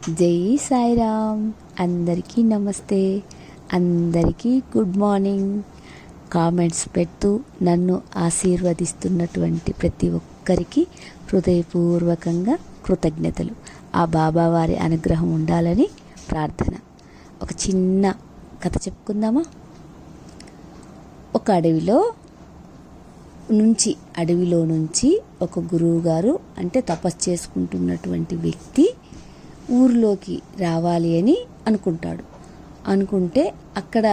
జై సాయిరామ్. అందరికీ నమస్తే, అందరికీ గుడ్ మార్నింగ్. కామెంట్స్ పెడుతూ నన్ను ఆశీర్వదిస్తున్నటువంటి ప్రతి ఒక్కరికి హృదయపూర్వకంగా కృతజ్ఞతలు. ఆ బాబావారి అనుగ్రహం ఉండాలని ప్రార్థన. ఒక చిన్న కథ చెప్పుకుందామా? ఒక అడవిలో నుంచి ఒక గురువు గారు, అంటే తపస్సు చేసుకుంటున్నటువంటి వ్యక్తి ఊరిలోకి రావాలి అని అనుకుంటే అక్కడ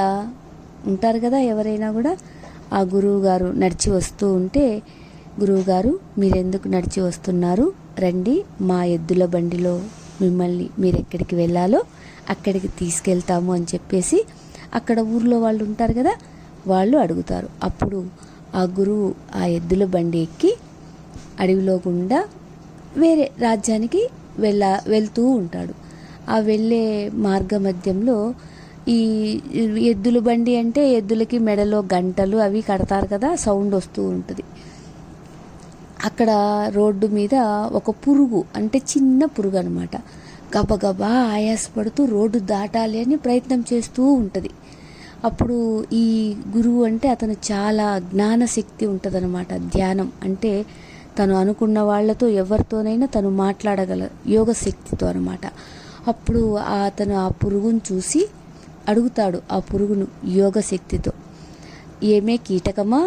ఉంటారు కదా ఎవరైనా కూడా. ఆ గురువు గారు నడిచి వస్తూ ఉంటే, గురువుగారు మీరెందుకు నడిచి వస్తున్నారు, రండి మా ఎద్దుల బండిలో మిమ్మల్ని మీరు ఎక్కడికి వెళ్ళాలో అక్కడికి తీసుకెళ్తాము అని చెప్పేసి అక్కడ ఊర్లో వాళ్ళు ఉంటారు కదా, వాళ్ళు అడుగుతారు. అప్పుడు ఆ గురువు ఆ ఎద్దుల బండి ఎక్కి అడవిలో గుండా వేరే రాజ్యానికి వెళ్తూ ఉంటాడు. ఆ వెళ్ళే మార్గ మధ్యంలో ఈ ఎద్దుల బండి అంటే ఎద్దులకి మెడలో గంటలు అవి కడతారు కదా, సౌండ్ వస్తూ ఉంటుంది. అక్కడ రోడ్డు మీద ఒక పురుగు, అంటే చిన్న పురుగు అనమాట, గబగబా ఆయాసపడుతూ రోడ్డు దాటాలి అని ప్రయత్నం చేస్తూ ఉంటుంది. అప్పుడు ఈ గురువు అంటే అతను చాలా జ్ఞానశక్తి ఉంటుందన్నమాట. ధ్యానం అంటే తను అనుకున్న వాళ్ళతో ఎవరితోనైనా తను మాట్లాడగల యోగశక్తితో అనమాట. అప్పుడు అతను ఆ పురుగును చూసి అడుగుతాడు, ఆ పురుగును యోగశక్తితో, ఏమే కీటకమా,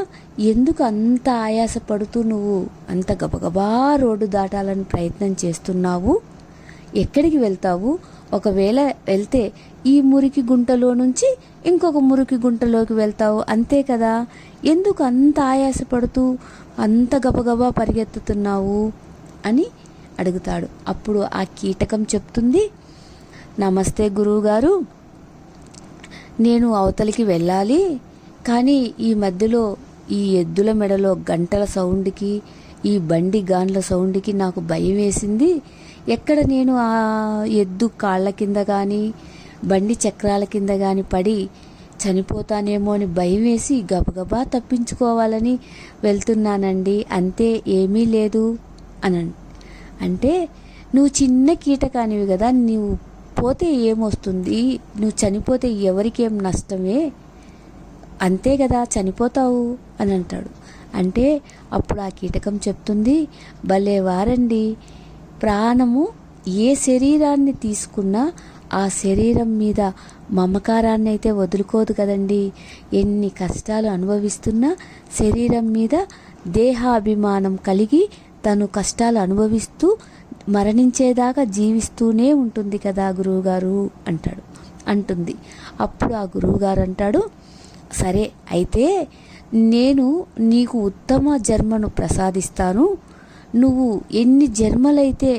ఎందుకు అంత ఆయాసపడుతూ నువ్వు అంత గబగబా రోడ్డు దాటాలని ప్రయత్నం చేస్తున్నావు? ఎక్కడికి వెళ్తావు? ఒకవేళ వెళ్తే ఈ మురికి గుంటలో నుంచి ఇంకొక మురికి గుంటలోకి వెళ్తావు, అంతే కదా, ఎందుకు అంత ఆయాసపడుతూ అంత గబగబా పరిగెత్తుతున్నావు అని అడుగుతాడు. అప్పుడు ఆ కీటకం చెప్తుంది, నమస్తే గురువుగారు, నేను అవతలికి వెళ్ళాలి, కానీ ఈ మధ్యలో ఈ ఎద్దుల మెడలో గంటల సౌండ్కి, ఈ బండి గాన్ల సౌండ్కి నాకు భయం వేసింది. ఎక్కడ నేను ఆ ఎద్దు కాళ్ళ కింద కానీ బండి చక్రాల కింద కానీ పడి చనిపోతానేమో అని భయం వేసి గబగబా తప్పించుకోవాలని వెళ్తున్నానండి, అంతే, ఏమీ లేదు అంటే నువ్వు చిన్న కీటకానివి కదా, నువ్వు పోతే ఏమొస్తుంది, నువ్వు చనిపోతే ఎవరికేం నష్టమే, అంతే కదా, చనిపోతావు అని అంటాడు. అంటే అప్పుడు ఆ కీటకం చెప్తుంది, భలే వారండి, ప్రాణము ఏ శరీరాన్ని తీసుకున్నా ఆ శరీరం మీద మమకారాన్ని అయితే వదులుకోదు కదండి. ఎన్ని కష్టాలు అనుభవిస్తున్నా శరీరం మీద దేహాభిమానం కలిగి తను కష్టాలు అనుభవిస్తూ మరణించేదాకా జీవిస్తూనే ఉంటుంది కదా గురువుగారు అంటుంది. అప్పుడు ఆ గురువుగారు అంటాడు, సరే అయితే నేను నీకు ఉత్తమ జన్మను ప్రసాదిస్తాను, నువ్వు ఎన్ని జన్మలైతే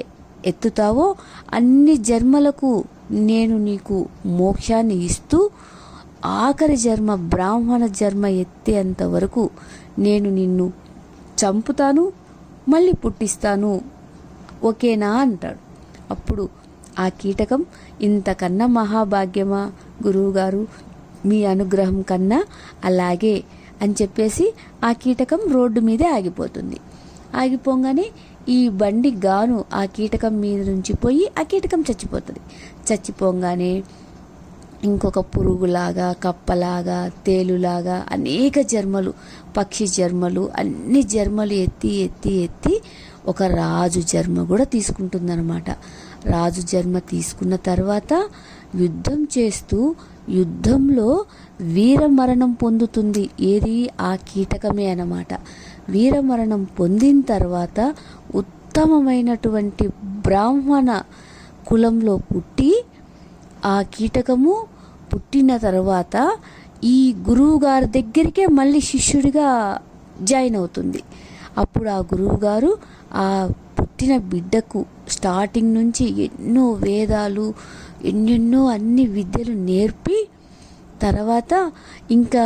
ఎత్తుతావో అన్ని జన్మలకు నేను నీకు మోక్షాన్ని ఇస్తూ ఆఖరి జన్మ బ్రాహ్మణ జన్మ ఎత్తేంత వరకు నేను నిన్ను చంపుతాను, మళ్ళీ పుట్టిస్తాను, ఓకేనా అంటాడు. అప్పుడు ఆ కీటకం, ఇంతకన్నా మహాభాగ్యమా గురువుగారు, మీ అనుగ్రహం కన్నా, అలాగే అని చెప్పేసి ఆ కీటకం రోడ్డు మీదే ఆగిపోతుంది. ఆగిపోగానే ఈ బండి గాను ఆ కీటకం మీద నుంచి పోయి ఆ కీటకం చచ్చిపోతుంది. చచ్చిపోగానే ఇంకొక పురుగులాగా, కప్పలాగా, తేలులాగా అనేక జన్మలు, పక్షి జన్మలు, అన్ని జన్మలు ఎత్తి ఒక రాజు జన్మ కూడా తీసుకుంటుందన్నమాట. రాజు జన్మ తీసుకున్న తర్వాత యుద్ధం చేస్తూ యుద్ధంలో వీరమరణం పొందుతుంది. ఏది? ఆ కీటకమే అన్నమాట. వీరమరణం పొందిన తర్వాత ఉత్తమమైనటువంటి బ్రాహ్మణ కులంలో పుట్టి, ఆ కీటకము పుట్టిన తర్వాత ఈ గురువు గారి దగ్గరికే మళ్ళీ శిష్యుడిగా జాయిన్ అవుతుంది. అప్పుడు ఆ గురువు గారు ఆ పుట్టిన బిడ్డకు స్టార్టింగ్ నుంచి ఎన్నో వేదాలు, ఎన్నెన్నో అన్ని విద్యలు నేర్పి, తర్వాత ఇంకా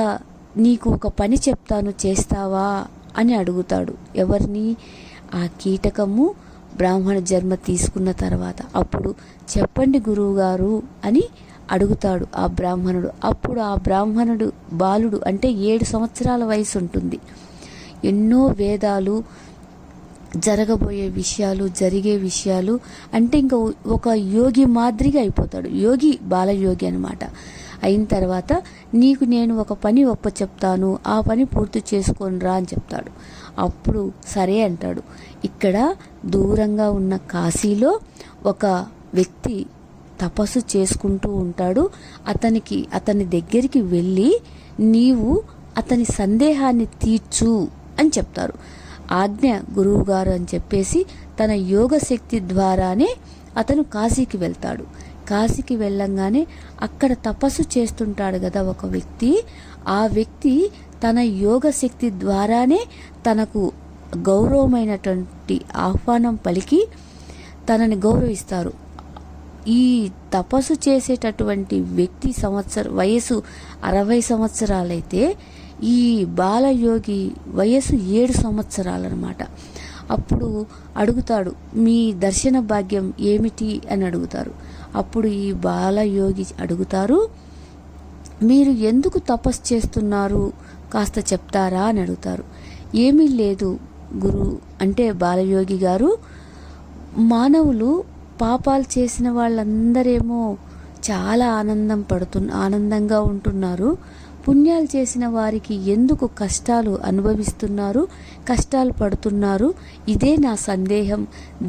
నీకు ఒక పని చెప్తాను, చేస్తావా అని అడుగుతాడు. ఎవరిని? ఆ కీటకము బ్రాహ్మణ జన్మ తీసుకున్న తర్వాత. అప్పుడు చెప్పండి గురువుగారు అని అడుగుతాడు ఆ బ్రాహ్మణుడు. అప్పుడు ఆ బ్రాహ్మణుడు బాలుడు, అంటే 7 సంవత్సరాల వయసు ఉంటుంది. ఎన్నో వేదాలు, జరగబోయే విషయాలు, జరిగే విషయాలు అంటే ఇంకా ఒక యోగి మాదిరిగా అయిపోతాడు. యోగి, బాలయోగి అనమాట. అయిన తర్వాత నీకు నేను ఒక పని చెప్తాను, ఆ పని పూర్తి చేసుకొని రా అని చెప్తాడు. అప్పుడు సరే అంటాడు. ఇక్కడ దూరంగా ఉన్న కాశీలో ఒక వ్యక్తి తపస్సు చేసుకుంటూ ఉంటాడు. అతని దగ్గరికి వెళ్ళి నీవు అతని సందేహాన్ని తీర్చు అని చెప్తారు. ఆజ్ఞ గురువుగారు అని చెప్పేసి తన యోగ శక్తి ద్వారానే అతను కాశీకి వెళ్తాడు. కాశీకి వెళ్ళంగానే అక్కడ తపస్సు చేస్తుంటాడు కదా ఒక వ్యక్తి. ఆ వ్యక్తి తన యోగ శక్తి ద్వారానే తనకు గౌరవమైనటువంటి ఆహ్వానం పలికి తనని గౌరవిస్తారు. ఈ తపస్సు చేసేటటువంటి వ్యక్తి వయసు 60 సంవత్సరాలైతే ఈ బాలయోగి వయసు 7 సంవత్సరాలన్నమాట. అప్పుడు అడుగుతాడు, మీ దర్శన భాగ్యం ఏమిటి అని అడుగుతారు. అప్పుడు ఈ బాలయోగి అడుగుతారు, మీరు ఎందుకు తపస్సు చేస్తున్నారు కాస్త చెప్తారా అని అడుగుతారు. ఏమీ లేదు గురు అంటే బాలయోగి గారు, మానవులు పాపాలు చేసిన వాళ్ళందరేమో చాలా ఆనందంగా ఉంటున్నారు. పుణ్యాలు చేసిన వారికి ఎందుకు కష్టాలు అనుభవిస్తున్నారు, కష్టాలు పడుతున్నారు, ఇదే నా సందేహం.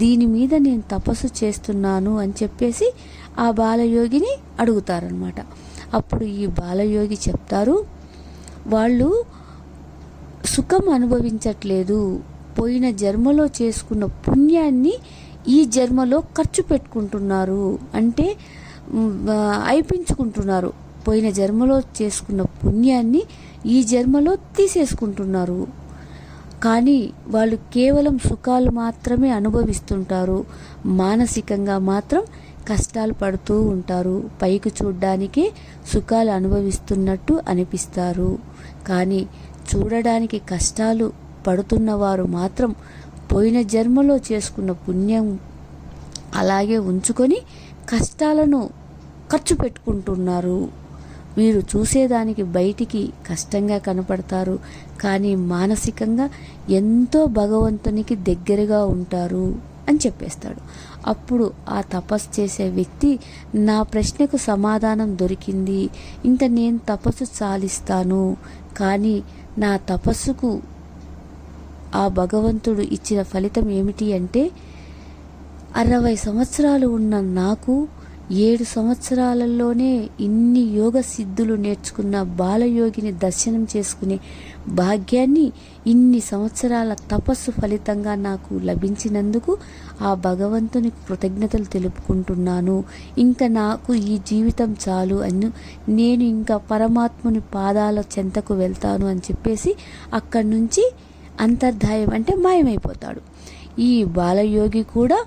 దీని మీద నేను తపస్సు చేస్తున్నాను అని చెప్పేసి ఆ బాలయోగిని అడుగుతారనమాట. అప్పుడు ఈ బాలయోగి చెప్తారు, వాళ్ళు సుఖం అనుభవించట్లేదు, పోయిన జన్మలో చేసుకున్న పుణ్యాన్ని ఈ జన్మలో ఖర్చు పెట్టుకుంటున్నారు, అంటే అయిపించుకుంటున్నారు. పోయిన జన్మలో చేసుకున్న పుణ్యాన్ని ఈ జన్మలో తీసేసుకుంటున్నారు. కానీ వాళ్ళు కేవలం సుఖాలు మాత్రమే అనుభవిస్తుంటారు, మానసికంగా మాత్రం కష్టాలు పడుతూ ఉంటారు. పైకి చూడ్డానికి సుఖాలు అనుభవిస్తున్నట్టు అనిపిస్తారు, కానీ చూడడానికి కష్టాలు పడుతున్నవారు మాత్రం పోయిన జన్మలో చేసుకున్న పుణ్యం అలాగే ఉంచుకొని కష్టాలను ఖర్చు పెట్టుకుంటున్నారు. వీరు చూసేదానికి బయటికి కష్టంగా కనపడతారు, కానీ మానసికంగా ఎంతో భగవంతునికి దగ్గరగా ఉంటారు అని చెప్పేస్తాడు. అప్పుడు ఆ తపస్సు చేసే వ్యక్తి, నా ప్రశ్నకు సమాధానం దొరికింది, ఇంకా నేను తపస్సు చాలిస్తాను. కానీ నా తపస్సుకు ఆ భగవంతుడు ఇచ్చిన ఫలితం ఏమిటి అంటే 60 సంవత్సరాలు ఉన్న నాకు 7 సంవత్సరాలలోనే ఇన్ని యోగ సిద్ధులు నేర్చుకున్న బాలయోగిని దర్శనం చేసుకునే భాగ్యాన్ని ఇన్ని సంవత్సరాల తపస్సు ఫలితంగా నాకు లభించినందుకు ఆ భగవంతునికి కృతజ్ఞతలు తెలుపుకుంటున్నాను. ఇంకా నాకు ఈ జీవితం చాలు అని నేను ఇంకా పరమాత్ముని పాదాల చెంతకు వెళ్తాను అని చెప్పేసి అక్కడి నుంచి అంతర్ధాయం అంటే మాయమైపోతాడు. ఈ బాలయోగి కూడా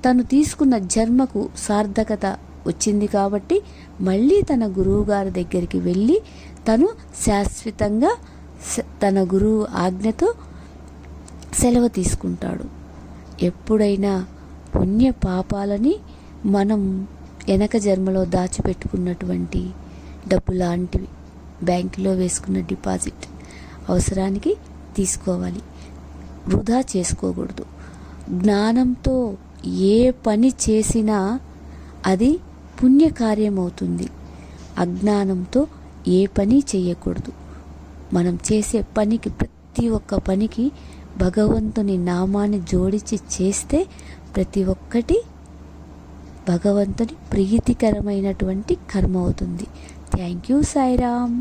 తను తీసుకున్న జన్మకు సార్థకత వచ్చింది కాబట్టి మళ్ళీ తన గురువు గారి దగ్గరికి వెళ్ళి తను శాశ్వతంగా తన గురువు ఆజ్ఞతో సెలవు తీసుకుంటాడు. ఎప్పుడైనా పుణ్య పాపాలని మనం వెనక జన్మలో దాచిపెట్టుకున్నటువంటి డబ్బు లాంటివి, బ్యాంకులో వేసుకున్న డిపాజిట్ అవసరానికి తీసుకోవాలి, వృధా చేసుకోకూడదు. జ్ఞానంతో ఏ పని చేసినా అది పుణ్యకార్యం అవుతుంది. అజ్ఞానంతో ఏ పని చేయకూడదు. మనం చేసే పనికి, ప్రతి ఒక్క పనికి భగవంతుని నామాన్ని జోడించి చేస్తే ప్రతి ఒక్కటి భగవంతుని ప్రీతికరమైనటువంటి కర్మ అవుతుంది. Thank you Sairam.